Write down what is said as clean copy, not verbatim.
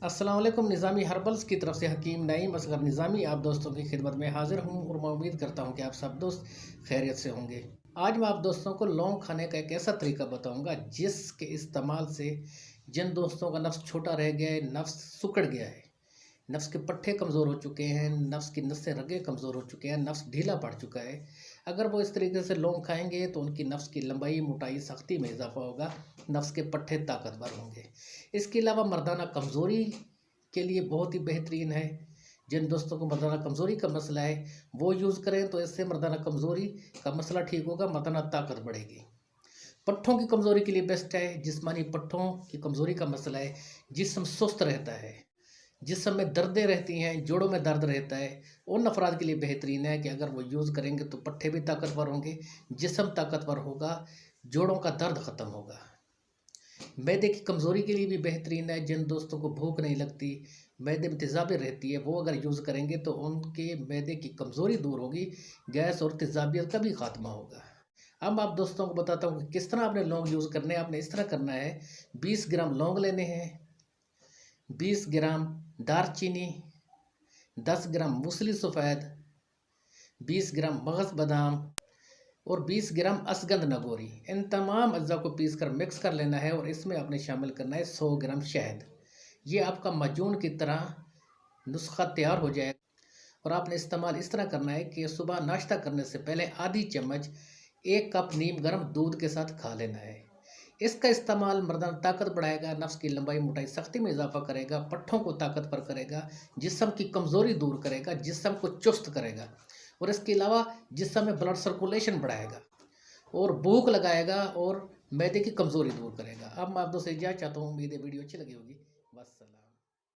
अस्सलाम वालेकुम। निज़ामी हर्बल्स की तरफ से हकीम नईम असगर निज़ामी आप दोस्तों की खिदमत में हाजिर हूँ और मैं उम्मीद करता हूँ कि आप सब दोस्त खैरियत से होंगे। आज मैं आप दोस्तों को लौंग खाने का एक ऐसा तरीका बताऊँगा जिसके इस्तेमाल से जिन दोस्तों का नफ्स छोटा रह गया है, नफ्स सिकुड़ गया है, नफ्स के पट्टे कमज़ोर हो चुके हैं, नफ्स की नसें रगे कमज़ोर हो चुके हैं, नफ्स ढीला पड़ चुका है, अगर वो इस तरीके से लौंग खाएंगे तो उनकी नफ्स की लंबाई, मोटाई, सख्ती में इजाफा होगा, नफ्स के पट्टे ताकतवर होंगे। इसके अलावा मर्दाना कमज़ोरी के लिए बहुत ही बेहतरीन है। जिन दोस्तों को मर्दाना कमज़ोरी का मसला है वो यूज़ करें तो इससे मर्दाना कमज़ोरी का मसला ठीक होगा, मर्दाना ताकत बढ़ेगी। पट्ठों की कमज़ोरी के लिए बेस्ट है। जिस्मानी पट्ठों की कमज़ोरी का मसला है, जिस्म सुस्त रहता है, जिस्म में दर्दें रहती हैं, जोड़ों में दर्द रहता है, उन अफराद के लिए बेहतरीन है कि अगर वो यूज़ करेंगे तो पट्ठे भी ताकतवर होंगे, जिस्म ताकतवर होगा, जोड़ों का दर्द ख़त्म होगा। मैदे की कमज़ोरी के लिए भी बेहतरीन है। जिन दोस्तों को भूख नहीं लगती, मैदे में तेज़ाबियत रहती है, वो अगर यूज़ करेंगे तो उनके मैदे की कमज़ोरी दूर होगी, गैस और तेज़ाबियत का भी ख़ात्मा होगा। अब आप दोस्तों को बताता हूँ कि किस तरह आपने लौंग यूज़ करने हैं। आपने इस तरह करना है, 20 ग्राम लौंग लेने हैं, 20 ग्राम दारचीनी, 10 ग्राम मूसली सफ़ेद, 20 ग्राम मगज़ बादाम और 20 ग्राम असगंध नगोरी। इन तमाम अज्जा को पीस कर मिक्स कर लेना है और इसमें आपने शामिल करना है 100 ग्राम शहद। ये आपका माजून की तरह नुस्खा तैयार हो जाए और आपने इस्तेमाल इस तरह करना है कि सुबह नाश्ता करने से पहले आधी चम्मच 1 कप नीम गर्म दूध के साथ खा लेना है। इसका इस्तेमाल मर्दाना ताकत बढ़ाएगा, नफ्स की लंबाई, मोटाई, सख्ती में इजाफा करेगा, पट्ठों को ताकतवर करेगा, जिस्म की कमज़ोरी दूर करेगा, जिस्म को चुस्त करेगा और इसके अलावा जिस्म में ब्लड सर्कुलेशन बढ़ाएगा और भूख लगाएगा और मैदे की कमज़ोरी दूर करेगा। अब मैं आप दोस्तों से इजाज़त चाहता हूँ। उम्मीद है वीडियो अच्छी लगी होगी। वस्सलाम।